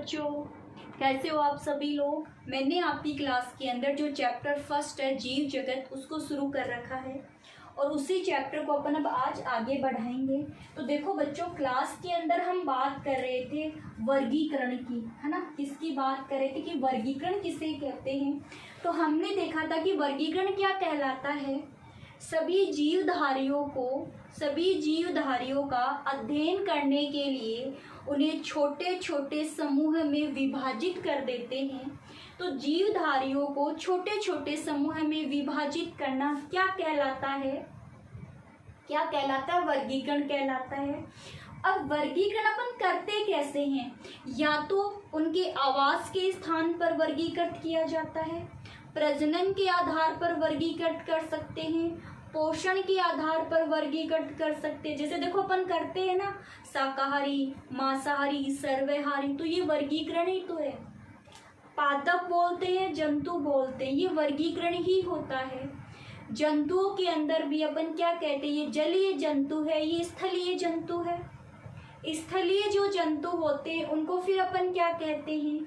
बच्चों, कैसे हो आप सभी लोग। मैंने आपकी क्लास के अंदर जो चैप्टर फर्स्ट है जीव जगत उसको शुरू कर रखा है और उसी चैप्टर को अपन अब आज आगे बढ़ाएंगे। तो देखो बच्चों, क्लास के अंदर हम बात कर रहे थे वर्गीकरण की, है ना। किसकी बात कर रहे थे कि वर्गीकरण किसे कहते हैं। तो हमने देखा था कि वर्गीकरण क्या कहलाता है। सभी जीवधारियों का अध्ययन करने के लिए उन्हें छोटे छोटे समूह में विभाजित कर देते हैं। तो जीवधारियों को छोटे छोटे समूह में विभाजित करना क्या कहलाता है, क्या कहलाता है, वर्गीकरण कहलाता है। अब वर्गीकरण अपन करते कैसे हैं, या तो उनके आवास के स्थान पर वर्गीकृत किया जाता है, प्रजनन के आधार पर वर्गीकृत कर सकते हैं, पोषण के आधार पर वर्गीकृत कर सकते हैं। जैसे देखो अपन करते हैं ना, शाकाहारी, मांसाहारी, सर्वहारी, तो ये वर्गीकरण ही तो है। पादप बोलते हैं, जंतु बोलते हैं, ये वर्गीकरण ही होता है। जंतुओं के अंदर भी अपन क्या कहते हैं, ये जलीय जंतु है, ये स्थलीय जंतु है। स्थलीय जो जंतु होते हैं उनको फिर अपन क्या कहते हैं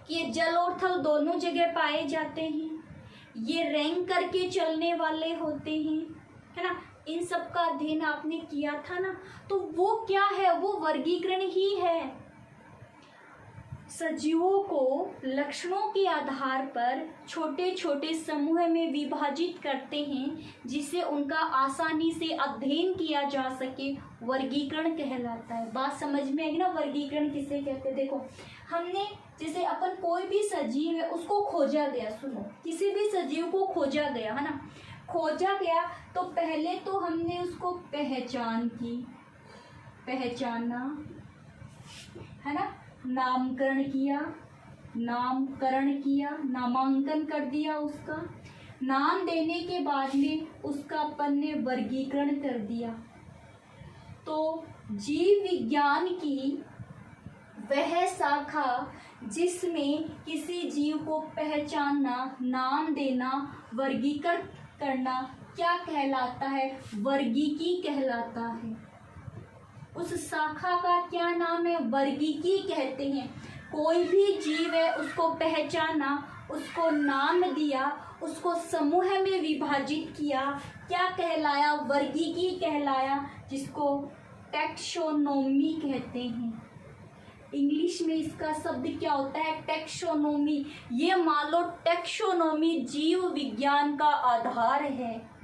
कि ये जल और थल दोनों जगह पाए जाते हैं, ये रैंक करके चलने वाले होते हैं, है ना। इन सब का अध्ययन आपने किया था ना। तो वो क्या है, वो वर्गीकरण ही है। सजीवों को लक्षणों के आधार पर छोटे छोटे समूह में विभाजित करते हैं जिससे उनका आसानी से अध्ययन किया जा सके, वर्गीकरण कहलाता है। बात समझ में आएगी ना, वर्गीकरण किसे कहते हैं। देखो हमने जैसे अपन कोई भी सजीव है उसको खोजा गया, सुनो, किसी भी सजीव को खोजा गया, है ना। खोजा गया तो पहले तो हमने उसको पहचान की, पहचाना, है ना, नामकरण किया, नामांकन कर दिया, उसका नाम देने के बाद में उसका अपन ने वर्गीकरण कर दिया। तो जीव विज्ञान की वह शाखा जिसमें किसी जीव को पहचानना, नाम देना, वर्गीकृत करना क्या कहलाता है, वर्गीकी कहलाता है। उस शाखा का क्या नाम है, वर्गीकी कहते हैं। कोई भी जीव है उसको पहचाना, उसको नाम दिया, उसको समूह में विभाजित किया, क्या कहलाया, वर्गीकी कहलाया, जिसको टैक्सोनॉमी कहते हैं। इंग्लिश में इसका शब्द क्या होता है, टैक्सोनॉमी। ये मान लो टैक्सोनॉमी जीव विज्ञान का आधार है।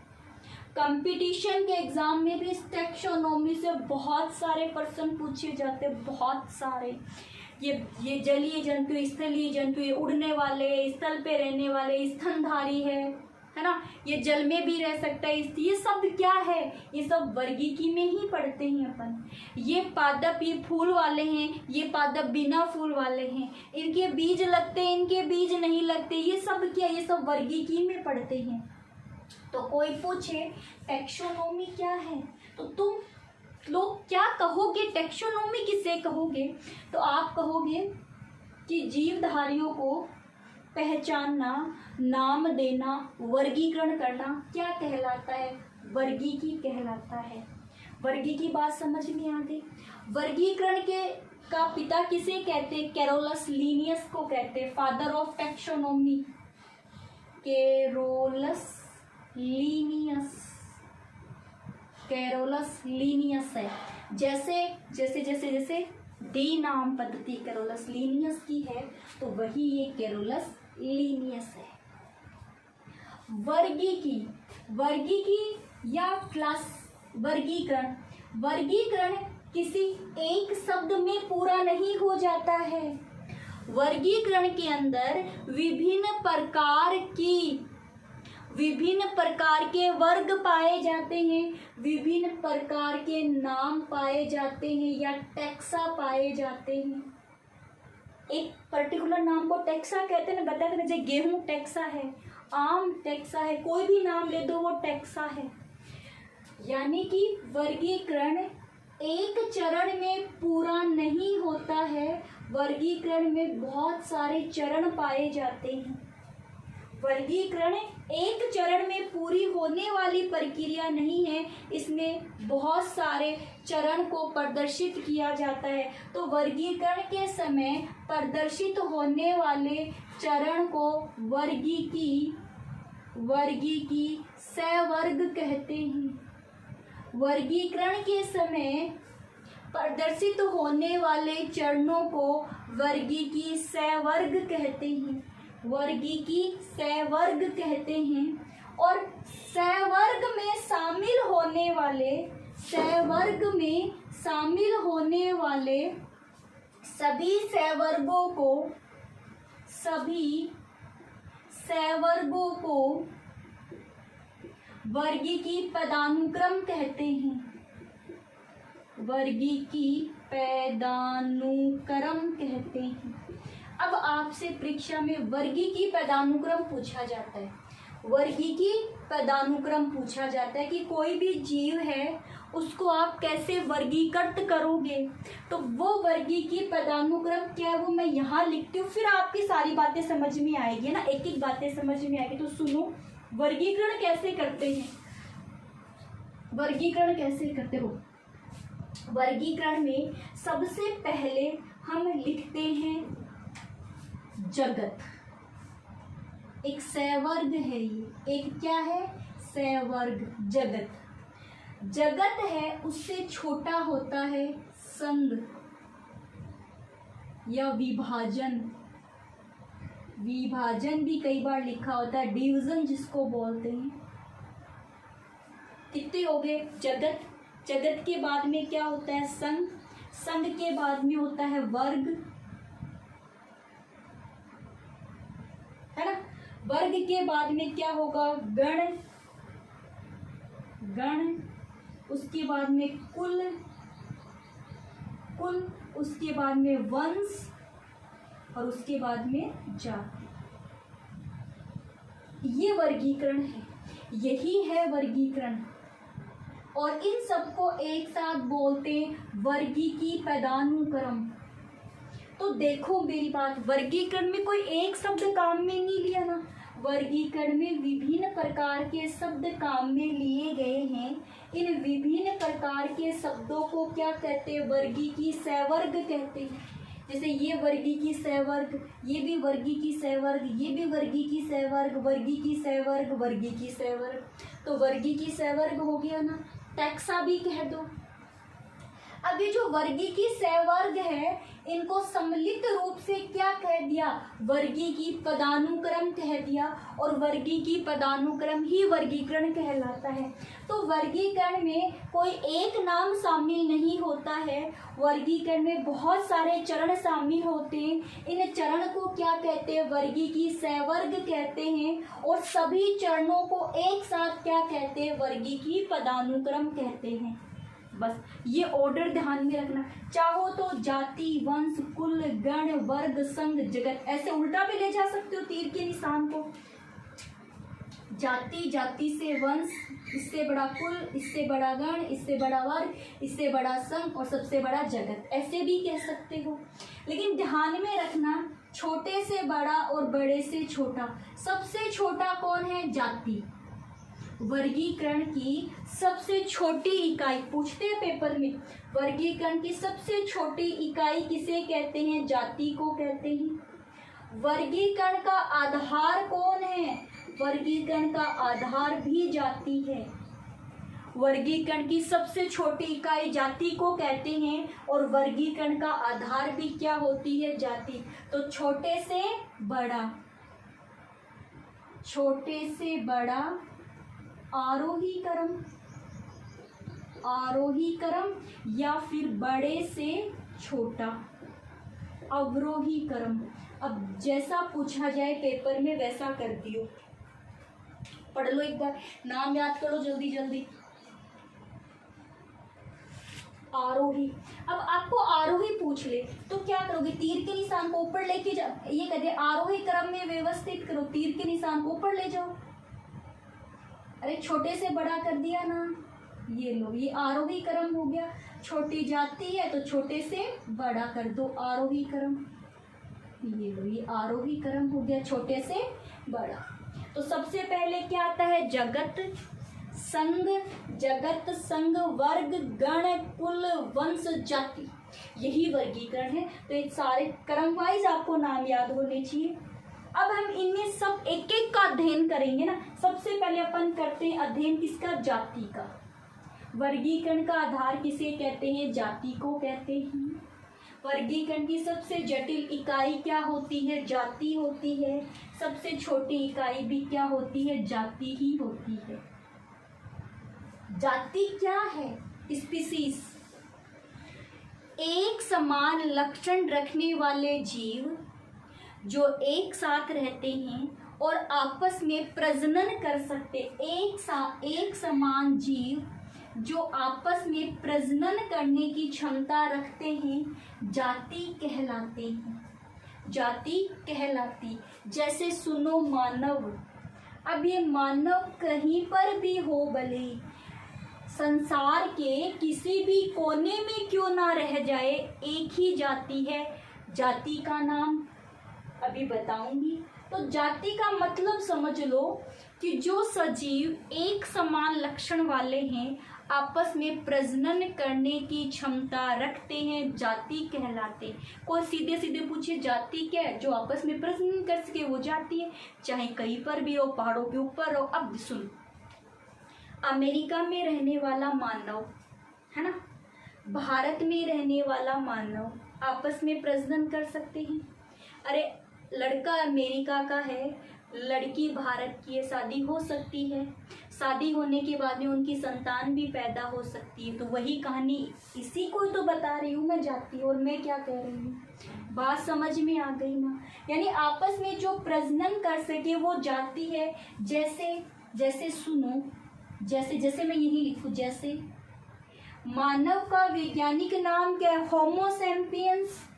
कंपटीशन के एग्जाम में भी इस टैक्सोनॉमी से बहुत सारे प्रश्न पूछे जाते हैं, बहुत सारे। ये जलीय जंतु, स्थलीय जंतु, ये उड़ने वाले, स्थल पे रहने वाले, स्तनधारी है ना, ये जल में भी रह सकता है। ये सब क्या है, ये सब वर्गीकी में ही पढ़ते हैं अपन। ये पादप, ये फूल वाले हैं, ये पादप बिना फूल वाले हैं, इनके बीज लगते हैं, इनके बीज नहीं लगते, ये सब क्या, ये सब वर्गीकी में पढ़ते हैं। तो कोई पूछे टैक्सोनॉमी क्या है, तो तुम लोग क्या कहोगे, टैक्सोनॉमी किसे कहोगे। तो आप कहोगे कि जीवधारियों को पहचानना, नाम देना, वर्गीकरण करना क्या कहलाता है, वर्गीकी कहलाता है। वर्गीकी बात समझ में आ गई। वर्गीकरण का पिता किसे कहते हैं, कैरोलस लीनियस को कहते हैं, father of taxonomy Carolus Linnaeus है। जैसे डी नाम पद्धति कैरोलस लीनियस की है, तो वही ये कैरोलस लीनियस है। वर्गीकी या क्लास वर्गीकरण किसी एक शब्द में पूरा नहीं हो जाता है। वर्गीकरण के अंदर विभिन्न प्रकार के वर्ग पाए जाते हैं, विभिन्न प्रकार के नाम पाए जाते हैं या टैक्सा पाए जाते हैं। एक पर्टिकुलर नाम को टैक्सा कहते हैं ना, बताते हैं, जैसे गेहूं टैक्सा है, आम टैक्सा है, कोई भी नाम ले दो वो टैक्सा है। यानी कि वर्गीकरण एक चरण में पूरा नहीं होता है, वर्गीकरण में बहुत सारे चरण पाए जाते हैं। वर्गीकरण एक चरण में पूरी होने वाली प्रक्रिया नहीं है, इसमें बहुत सारे चरण को प्रदर्शित किया जाता है। तो वर्गीकरण के समय प्रदर्शित होने वाले चरण को वर्गीकी सवर्ग कहते हैं। वर्गीकरण के समय प्रदर्शित होने वाले चरणों को वर्गीकी सवर्ग कहते हैं। वर्गीकी सवर्ग कहते हैं। और सवर्ग में शामिल होने वाले सभी सवर्गों को वर्गीकी पदानुक्रम कहते हैं। वर्गीकी पदानुक्रम कहते हैं। अब आपसे परीक्षा में वर्गीकी पदानुक्रम पूछा जाता है। वर्गीकी पदानुक्रम पूछा जाता है कि कोई भी जीव है उसको आप कैसे वर्गीकृत करोगे। तो वो वर्गीकी पदानुक्रम क्या है वो मैं यहाँ लिखती हूँ, फिर आपकी सारी बातें समझ में आएगी ना, एक एक बातें समझ में आएगी। तो सुनो, वर्गीकरण कैसे करते हैं। वर्गीकरण कैसे करते हो। वर्गीकरण में सबसे पहले हम लिखते हैं जगत। एक सवर्ग है, ये एक क्या है, सवर्ग। जगत है, उससे छोटा होता है संघ या विभाजन। विभाजन भी कई बार लिखा होता है, डिवीजन जिसको बोलते हैं। कितने हो गए, जगत के बाद में क्या होता है, संघ के बाद में होता है वर्ग, है ना। वर्ग के बाद में क्या होगा, गण, उसके बाद में कुल, उसके बाद में वंश और उसके बाद में जाति। ये वर्गीकरण है, यही है वर्गीकरण। और इन सबको एक साथ बोलते वर्गीकी पदानुक्रम। तो देखो मेरी बात, वर्गीकरण में कोई एक शब्द काम में नहीं लिया ना, वर्गीकरण में विभिन्न प्रकार के शब्द काम में लिए गए हैं। इन विभिन्न प्रकार के शब्दों को क्या कहते हैं, वर्गीकी सवर्ग कहते हैं। जैसे ये वर्गीकी सवर्ग, ये भी वर्गीकी सवर्ग, ये भी वर्गीकी सवर्ग, वर्गीकी सवर्ग, वर्गीकी सवर्ग। तो वर्गीकी सवर्ग हो गया ना, टैक्सा भी कह दो। अब ये जो वर्गीकी सवर्ग है, इनको सम्मिलित रूप से क्या कह दिया, वर्गीकी पदानुक्रम कह दिया। और वर्गीकी पदानुक्रम ही वर्गीकरण कहलाता है। तो वर्गीकरण में कोई एक नाम शामिल नहीं होता है, वर्गीकरण में बहुत सारे चरण शामिल होते हैं। इन चरण को क्या कहते हैं, वर्गीकी सवर्ग कहते हैं। और सभी चरणों को एक साथ क्या कहते हैं, वर्गीकी पदानुक्रम कहते हैं। बस ये ऑर्डर ध्यान में रखना। चाहो तो जाति, वंश, कुल, गण, वर्ग, संघ, जगत, ऐसे उल्टा भी ले जा सकते हो तीर के निशान को। जाति से वंश, इससे बड़ा कुल, इससे बड़ा गण, इससे बड़ा वर्ग, इससे बड़ा संघ और सबसे बड़ा जगत, ऐसे भी कह सकते हो। लेकिन ध्यान में रखना, छोटे से बड़ा और बड़े से छोटा। सबसे छोटा कौन है, जाति। वर्गीकरण की सबसे छोटी इकाई पूछते हैं पेपर में, वर्गीकरण की सबसे छोटी इकाई किसे कहते हैं, जाति को कहते हैं। वर्गीकरण का आधार कौन है, वर्गीकरण का आधार भी जाति है। वर्गीकरण की सबसे छोटी इकाई जाति को कहते हैं और वर्गीकरण का आधार भी क्या होती है, जाति। तो छोटे से बड़ा, छोटे से बड़ा आरोही क्रम या फिर बड़े से छोटा अवरोही क्रम। अब जैसा पूछा जाए पेपर में वैसा कर दियो। पढ़ लो एक बार, नाम याद करो जल्दी जल्दी। आरोही। अब आपको आरोही पूछ ले तो क्या करोगे, तीर के निशान को ऊपर लेके जा, ये कहते आरोही क्रम में व्यवस्थित करो, तीर के निशान को ऊपर ले जाओ। अरे छोटे से बड़ा कर दिया ना, ये लो, ये आरोही क्रम हो गया। छोटी जाति है तो छोटे से बड़ा कर दो, आरोही क्रम। ये लो, ये आरोही क्रम हो गया, छोटे से बड़ा। तो सबसे पहले क्या आता है? जगत संघ वर्ग गण कुल वंश जाति, यही वर्गीकरण है। तो ये सारे क्रम वाइज आपको नाम याद होने चाहिए। अब हम इनमें सब एक एक का अध्ययन करेंगे ना। सबसे पहले अपन करते हैं अध्ययन किसका? जाति का। वर्गीकरण का आधार किसे कहते हैं? जाति को कहते हैं। वर्गीकरण की सबसे जटिल इकाई क्या होती है? जाति होती है। सबसे छोटी इकाई भी क्या होती है? जाति ही होती है। जाति क्या है? स्पीसीज, एक समान लक्षण रखने वाले जीव जो एक साथ रहते हैं और आपस में प्रजनन कर सकते। एक समान जीव जो आपस में प्रजनन करने की क्षमता रखते हैं जाति कहलाते हैं। जाति कहलाती। जैसे सुनो मानव, अब ये मानव कहीं पर भी हो, भले संसार के किसी भी कोने में क्यों ना रह जाए, एक ही जाति है। जाति का नाम अभी बताऊंगी। तो जाति का मतलब समझ लो कि जो सजीव एक समान लक्षण वाले हैं, आपस में प्रजनन करने की क्षमता रखते हैं, जाति कहलाते। कोई सीधे सीधे पूछे जाति क्या है? जो आपस में प्रजनन कर सके वो जाति है। चाहे कहीं पर भी हो, पहाड़ों के ऊपर हो। अब सुन, अमेरिका में रहने वाला मानव है ना, भारत में रहने वाला मानव आपस में प्रजनन कर सकते हैं। अरे लड़का अमेरिका का है, लड़की भारत की है, शादी हो सकती है। शादी होने के बाद में उनकी संतान भी पैदा हो सकती है। तो वही कहानी, इसी को तो बता रही हूँ मैं जाति। और मैं क्या कह रही हूँ, बात समझ में आ गई ना? यानी आपस में जो प्रजनन कर सके वो जाति है। जैसे सुनो, जैसे मैं यही लिखूँ, जैसे मानव का वैज्ञानिक नाम क्या है? Homo sapiens.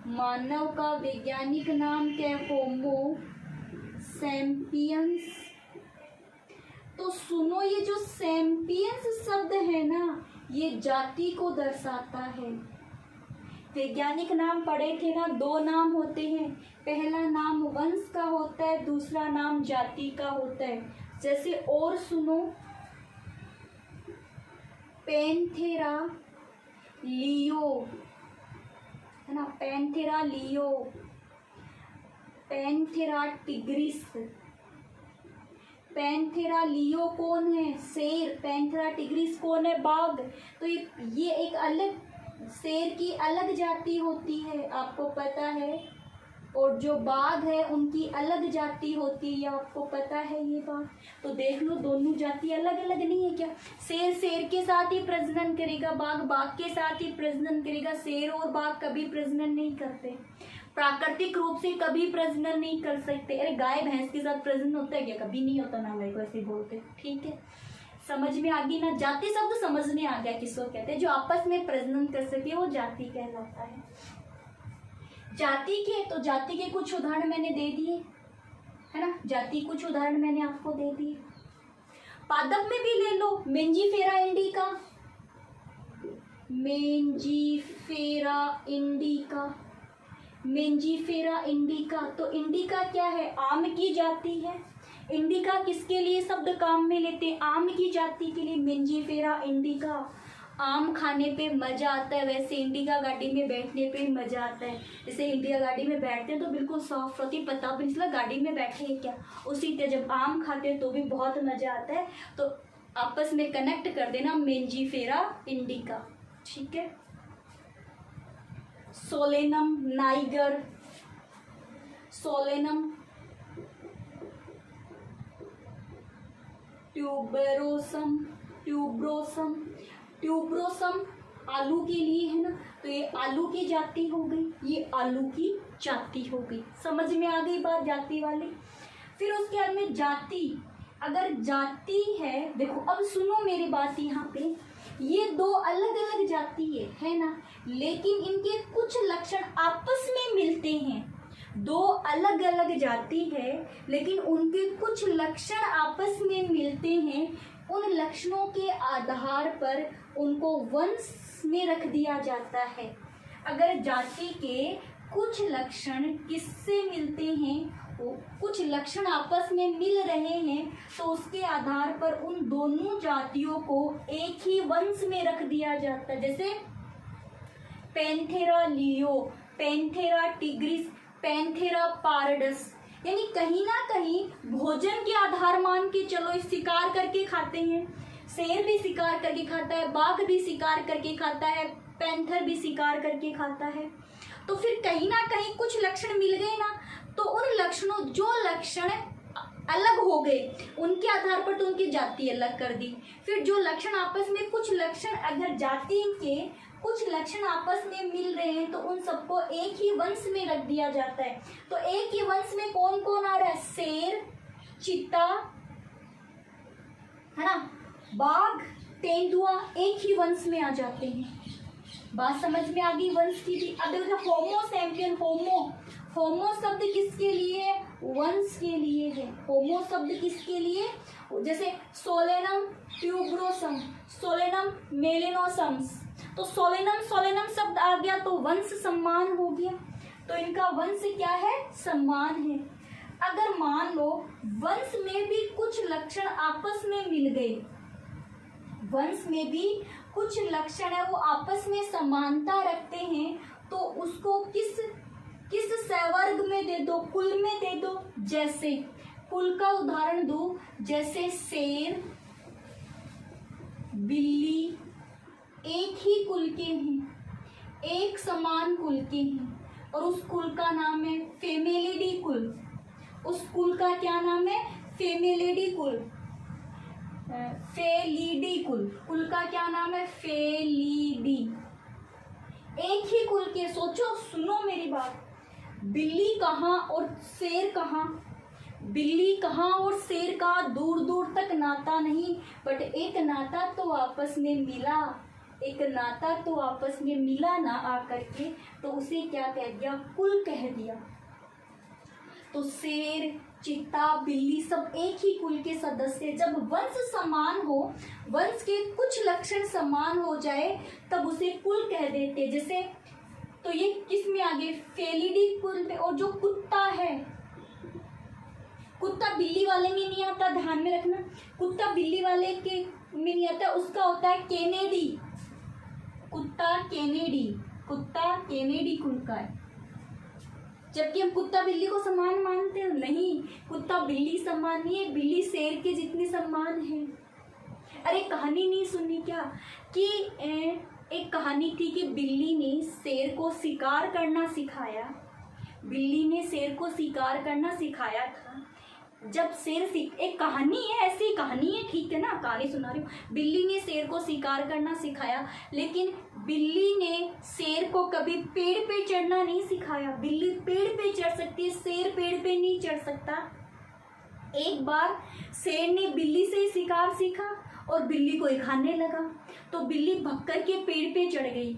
मानव का वैज्ञानिक नाम क्या है? Homo sapiens. तो सुनो, ये जो सैपियंस शब्द है ना, ये जाति को दर्शाता है। वैज्ञानिक नाम पढ़े थे ना, दो नाम होते हैं। पहला नाम वंश का होता है, दूसरा नाम जाति का होता है। जैसे और सुनो, पैंथेरा लियो है ना, Panthera leo, Panthera tigris. Panthera leo कौन है? शेर। पैंथेरा टिग्रिस कौन है? बाघ। तो ये एक अलग, शेर की अलग जाति होती है, आपको पता है। और जो बाघ है उनकी अलग जाति होती है, आपको पता है ये बात। तो देख लो, दोनों जाति अलग अलग नहीं है क्या? शेर शेर के साथ ही प्रजनन करेगा, बाघ बाघ के साथ ही प्रजनन करेगा। शेर और बाघ कभी प्रजनन नहीं करते, प्राकृतिक रूप से कभी प्रजनन नहीं कर सकते। अरे गाय भैंस के साथ प्रजनन होता है क्या? कभी नहीं होता ना, मेरे को ऐसे बोलते। ठीक है, समझ में आ गई ना? जाति शब्द समझ में आ गया किसको कहते हैं? जो आपस में प्रजनन कर सके वो जाति कहलाता है। जाति के, तो जाति के कुछ उदाहरण मैंने दे दिए है ना, जाति कुछ उदाहरण मैंने आपको दे दिए। पादप में भी ले लो, Mangifera indica, Mangifera indica, Mangifera indica. तो इंडिका क्या है? आम की जाति है। इंडिका किसके लिए शब्द काम में लेते हैं? आम की जाति के लिए। Mangifera indica. आम खाने पे मजा आता है, वैसे इंडिका गाड़ी में बैठने पे मजा आता है। जैसे इंडिका गाड़ी में बैठते हैं तो बिल्कुल सॉफ्ट होती, पता भी नहीं चला गाड़ी में बैठे हैं क्या। उसी तरह जब आम खाते हैं तो भी बहुत मजा आता है। तो आपस में कनेक्ट कर देना, मेंजीफेरा इंडिका। ठीक है। Solanum Niger, Solanum tuberosum, tuberosum, tuberosum आलू के लिए है ना, तो ये आलू की जाति हो गई, ये आलू की जाति हो गई। समझ में आ गई बात जाति वाली। फिर उसके बाद में जाति, अगर जाति है, देखो अब सुनो मेरी बात, यहाँ पे ये दो अलग अलग जाति है ना, लेकिन इनके कुछ लक्षण आपस में मिलते हैं। दो अलग अलग जाति है लेकिन उनके कुछ लक्षण आपस में मिलते हैं। उन लक्षणों के आधार पर उनको वंश में रख दिया जाता है। अगर जाति के कुछ लक्षण किससे मिलते हैं, को कुछ लक्षण आपस में मिल रहे हैं तो उसके आधार पर उन दोनों जातियों को एक ही वंश में रख दिया जाता है। जैसे Panthera leo, Panthera tigris, Panthera pardus, यानी कहीं ना कहीं भोजन के आधार मान के चलो शिकार करके खाते हैं, शेर भी शिकार करके खाता है, बाघ भी शिकार करके खाता है, पैंथर भी शिकार करके खाता है। तो फिर कहीं ना कहीं कुछ लक्षण मिल गए ना, तो उन लक्षणों जो लक्षण अलग हो गए उनके आधार पर तो उनकी जाति अलग कर दी। फिर जो लक्षण आपस में कुछ लक्षण अगर जाति के कुछ लक्षण आपस में मिल रहे हैं तो उन सबको एक ही वंश में रख दिया जाता है। तो एक ही वंश में कौन कौन आ रहा है? शेर, चीता, है ना, बाघ, तेंदुआ एक ही वंश में आ जाते हैं। बात समझ में आ गई वंश की भी। अब देखो होमो सैपियन, होमो शब्द किसके लिए है? वंश के लिए है। होमो शब्द किसके लिए? जैसे सोलेनम ट्यूब्रोसम, सोलेनम मेलेनोसम्स, तो सोलेनम शब्द आ गया तो वंश सम्मान हो गया। तो इनका वंश क्या है? सम्मान है। अगर मान लो वंश में भी कुछ लक्षण आपस में मिल गए, वंश में भी कुछ लक्षण है वो आपस में समानता रखते हैं, तो उसको किस सहवर्ग में दे दो? कुल में दे दो। जैसे कुल का उदाहरण दो, जैसे शेर, बिल्ली एक ही कुल के हैं, एक समान कुल के हैं और उस कुल का नाम है फेमेलिडी कुल। उस कुल का क्या नाम है? फेमेलिडी कुल, फेलिडी कुल। कुल का क्या नाम है? फेलिडी। एक ही कुल के, सोचो, सुनो मेरी बात, बिल्ली कहाँ और शेर कहाँ? बिल्ली कहाँ और शेर का दूर दूर तक नाता नहीं, बट एक नाता तो आपस में मिला, एक नाता तो आपस में मिला ना आकर के, तो उसे क्या कह दिया? कुल कह दिया। तो शेर, चीता, बिल्ली सब एक ही कुल के सदस्य। जब वंश समान हो, वंश के कुछ लक्षण समान हो जाए तब उसे कुल कह देते। जैसे तो ये किस में आ गए? फेलिडी कुल में। और जो कुत्ता है, कुत्ता बिल्ली वाले में नहीं आता, ध्यान में रखना, कुत्ता बिल्ली वाले के में नहीं आता, उसका होता है केनेडी। कुत्ता केनेडी, कुत्ता केनेडी कुल का है। जबकि हम कुत्ता बिल्ली को समान मानते हैं, नहीं, कुत्ता बिल्ली समान नहीं है, बिल्ली शेर के जितनी समान है। अरे कहानी नहीं सुनी क्या कि एक कहानी थी कि बिल्ली ने शेर को शिकार करना सिखाया, बिल्ली ने शेर को शिकार करना सिखाया था। जब शेर एक कहानी है, ऐसी कहानी है, ठीक है ना, कहानी सुना रही हूँ। बिल्ली ने शेर को शिकार करना सिखाया, लेकिन बिल्ली ने शेर को कभी पेड़ पे चढ़ना नहीं सिखाया। बिल्ली पेड़ पे चढ़ सकती है, शेर पेड़ पे नहीं चढ़ सकता। एक बार शेर ने बिल्ली से शिकार सीखा और बिल्ली को खाने लगा, तो बिल्ली भक्कर के पेड़ पे चढ़ गई।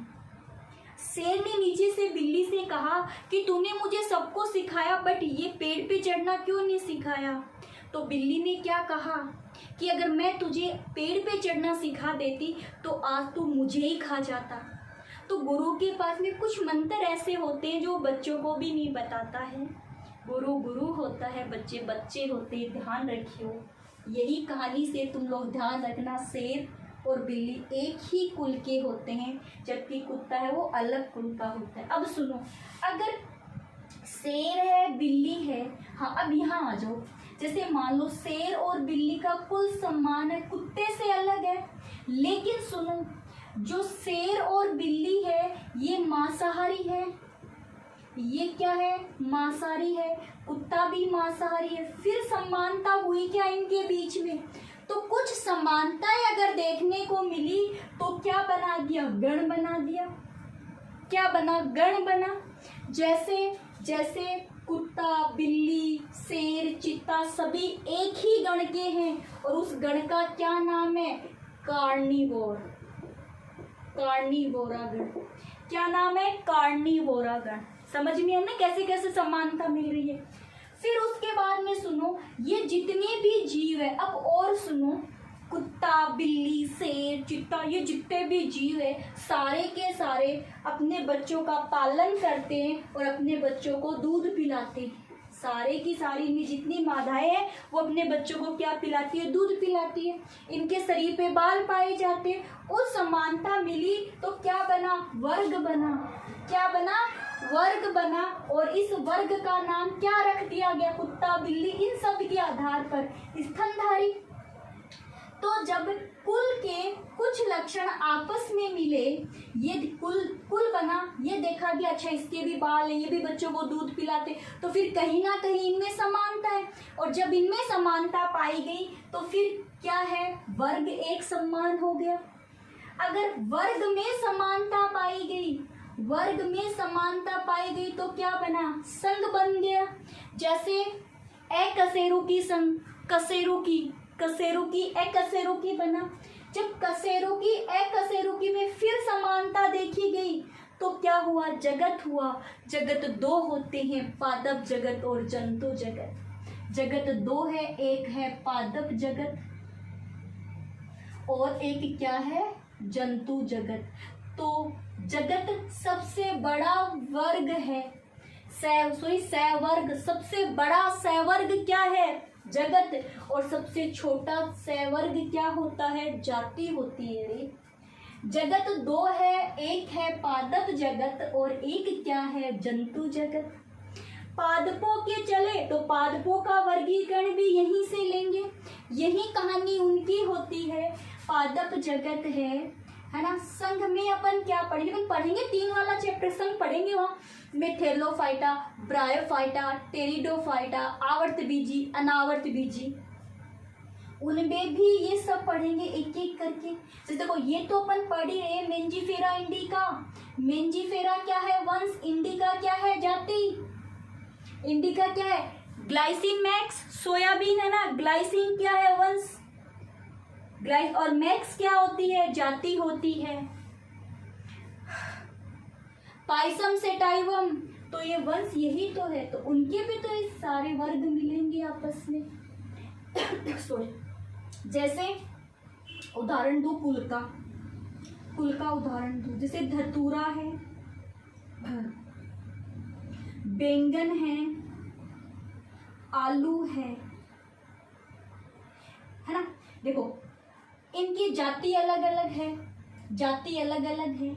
शेर ने नीचे से बिल्ली से कहा कि तूने मुझे सबको सिखाया, बट ये पेड़ पे चढ़ना क्यों नहीं सिखाया? तो बिल्ली ने क्या कहा कि अगर मैं तुझे पेड़ पे चढ़ना सिखा देती तो आज तू मुझे ही खा जाता। तो गुरु के पास में कुछ मंत्र ऐसे होते हैं जो बच्चों को भी नहीं बताता है। गुरु गुरु होता है, बच्चे बच्चे होते हैं, ध्यान रखियो। यही कहानी से तुम लोग ध्यान रखना, शेर और बिल्ली एक ही कुल के होते हैं, जबकि कुत्ता है वो अलग कुल का होता है। अब सुनो, अगर शेर है, बिल्ली है, हाँ अब यहाँ आ जाओ। जैसे मान लो शेर और बिल्ली का कुल समान है, कुत्ते से अलग है, लेकिन सुनो, जो शेर और बिल्ली है ये मांसाहारी है, ये क्या है? मांसाहारी है। कुत्ता भी मांसाहारी है। फिर समानता हुई क्या इनके बीच में? तो कुछ समानताएं अगर देखने को मिली तो क्या बना दिया? गण बना दिया। क्या बना? गण बना। जैसे कुत्ता, बिल्ली, शेर, चीता सभी एक ही गण के हैं और उस गण का क्या नाम है? कार्निवोर, कार्निवोरा गण। क्या नाम है? कार्निवोरा गण। समझ में है ना कैसे कैसे समानता मिल रही है। फिर उसके बाद में सुनो, ये जितने भी जीव है, अब और सुनो, कुत्ता, बिल्ली, शेर, चीता, ये जितने भी जीव है सारे के सारे अपने बच्चों का पालन करते हैं और अपने बच्चों को दूध पिलाते हैं। सारे की सारी इनमें जितनी मादाएं हैं वो अपने बच्चों को क्या पिलाती है, दूध पिलाती है। इनके शरीर पे बाल पाए जाते हैं। उस समानता मिली तो क्या बना, वर्ग बना। क्या बना, वर्ग बना। और इस वर्ग का नाम क्या रख दिया गया, कुत्ता बिल्ली इन सब के आधार पर स्तनधारी। तो जब कुल के कुछ लक्षण आपस में मिले, ये कुल बना, ये देखा गया अच्छा इसके भी बाल हैं, ये भी बच्चों को दूध पिलाते, तो फिर कहीं ना कहीं इनमें समानता है। और जब इनमें समानता पाई गई तो फिर क्या है, वर्ग एक समान हो गया। अगर वर्ग में समानता पाई गई, वर्ग में समानता पाई गई तो क्या बना, संघ बन गया। जैसे कसेरुकी संघ, कसेरुकी बना। जब कसेरुकी में फिर समानता देखी गई तो क्या हुआ, जगत हुआ। जगत दो होते हैं, पादप जगत और जंतु जगत। जगत दो है, एक है पादप जगत और एक क्या है, जंतु जगत। तो जगत सबसे बड़ा वर्ग है, सवर्ग सबसे बड़ा सवर्ग क्या है, जगत। और सबसे छोटा सवर्ग क्या होता है, जाति होती है रे। जगत दो है, एक है पादप जगत और एक क्या है, जंतु जगत। पादपों के चले तो पादपों का वर्गीकरण भी यहीं से लेंगे, यही कहानी उनकी होती है। पादप जगत है ना। संघ में अपन क्या पढ़ेंगे, अपन पढ़ेंगे 3 वाला चैप्टर संघ पढ़ेंगे, वहाँ मेथेलोफाइटा, ब्रायोफाइटा, टेरिडोफाइटा, आवर्तबीजी, अनावर्तबीजी, उनमें भी ये सब पढ़ेंगे एक एक करके। जैसे देखो ये तो अपन पढ़ ही रहे, मेंजीफेरा इंडिका। मेंजीफेरा क्या है, वंश। इंडिका क्या है, जाति। इंडिका क्या है, ग्लाइसिन मैक्स, सोयाबीन है ना, ग्लाइसिन क्या है, वंश। और मैक्स क्या होती है, जाति होती है। पाइसम सेटाइवम, तो ये वंश यही तो है, तो उनके भी तो ये सारे वर्ग मिलेंगे आपस में। सॉरी, जैसे उदाहरण दो कुल का उदाहरण दो। जैसे धतूरा है, बैंगन है, आलू है ना। देखो इनकी जाति अलग अलग है, जाति अलग अलग है,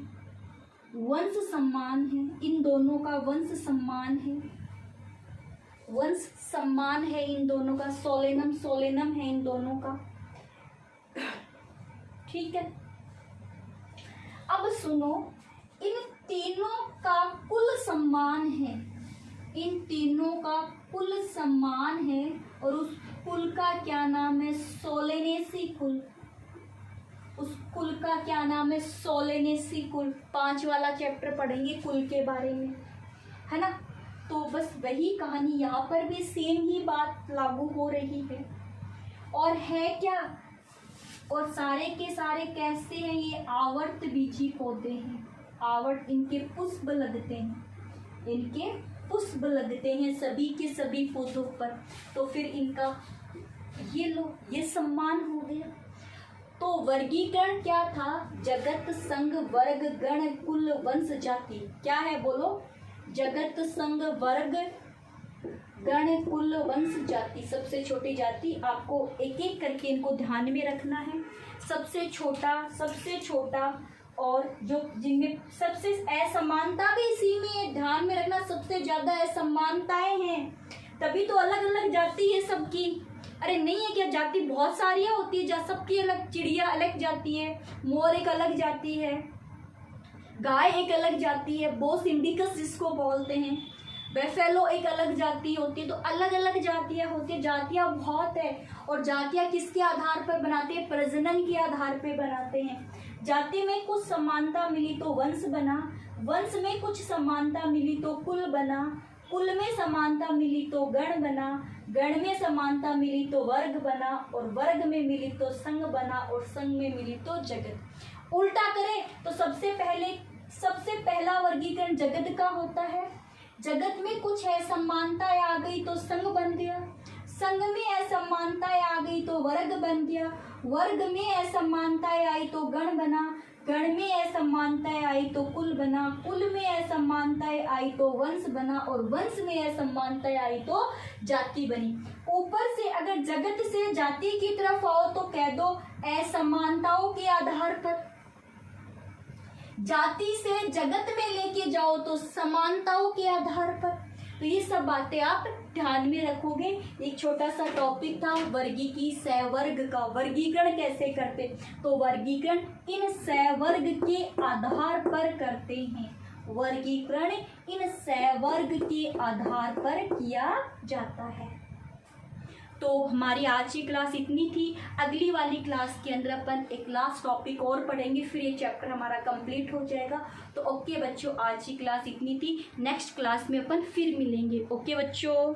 वंश समान है, इन दोनों का वंश समान है, वंश समान है इन दोनों का, सोलेनम है इन दोनों का। ठीक है, अब सुनो, इन तीनों का कुल समान है, इन तीनों का कुल समान है और उस कुल का क्या नाम है, सोलेनेसी कुल। उस कुल का क्या नाम है, सोलेनेसी कुल। 5 वाला चैप्टर पढ़ेंगे कुल के बारे में, है ना। तो बस वही कहानी यहाँ पर भी सेम ही बात लागू हो रही है। और है क्या, और सारे के सारे कैसे हैं, ये आवर्त बीजी पौधे हैं। आवर्त, इनके पुष्प लगते हैं, इनके पुष्प लगते हैं सभी के सभी पौधों पर। तो फिर इनका ये लो, ये सम्मान हो गया। तो वर्गीकरण क्या था, जगत संघ वर्ग गण कुल वंश जाति। क्या है बोलो, जगत संघ वर्ग गण कुल वंश जाति। सबसे छोटी जाति, आपको एक एक करके इनको ध्यान में रखना है। सबसे छोटा और जो जिनमें सबसे असमानता भी इसी में ध्यान में रखना, सबसे ज्यादा असमानताएं हैं, तभी तो अलग अलग जाति है सबकी। अरे नहीं है क्या, जाति बहुत सारी होती है, सबकी अलग, चिड़िया अलग जाती है, मोर एक अलग जाती है, गाय एक अलग जाती है, बोस इंडिकस जिसको बोलते हैं, बेफेलो एक अलग जाति होती है। तो अलग अलग जातियां होती है, जातियां बहुत है। और जातियां किसके आधार पर बनाते हैं, प्रजनन के आधार पर बनाते हैं। जाति में कुछ समानता मिली तो वंश बना, वंश में कुछ समानता मिली तो कुल बना, कुल में समानता मिली तो गण बना, गण में समानता मिली तो वर्ग बना, और वर्ग में मिली तो संघ बना, और संघ में मिली तो जगत। उल्टा करें तो सबसे पहला वर्गीकरण जगत का होता है। जगत में कुछ असमानताएं आ गई तो संघ बन गया, संघ में असमानताएं आ गई तो वर्ग बन गया, वर्ग में असमानताएं आई तो गण बना, गण में असमानताएं आई तो कुल बना, कुल में असमानताएं आई तो वंश बना, और वंश में असमानताएं आई तो जाति बनी। ऊपर से अगर जगत से जाति की तरफ आओ तो कह दो असमानताओं के आधार पर, जाति से जगत में लेके जाओ तो समानताओं के आधार पर। तो ये सब बातें आप ध्यान में रखोगे। एक छोटा सा टॉपिक था वर्गीकी सहवर्ग का, वर्गीकरण कैसे करते, तो वर्गीकरण इन सहवर्ग के आधार पर करते हैं, वर्गीकरण इन सहवर्ग के आधार पर किया जाता है। तो हमारी आज की क्लास इतनी थी। अगली वाली क्लास के अंदर अपन एक लास्ट टॉपिक और पढ़ेंगे, फिर ये चैप्टर हमारा कंप्लीट हो जाएगा। तो ओके बच्चों, आज की क्लास इतनी थी, नेक्स्ट क्लास में अपन फिर मिलेंगे। ओके बच्चों।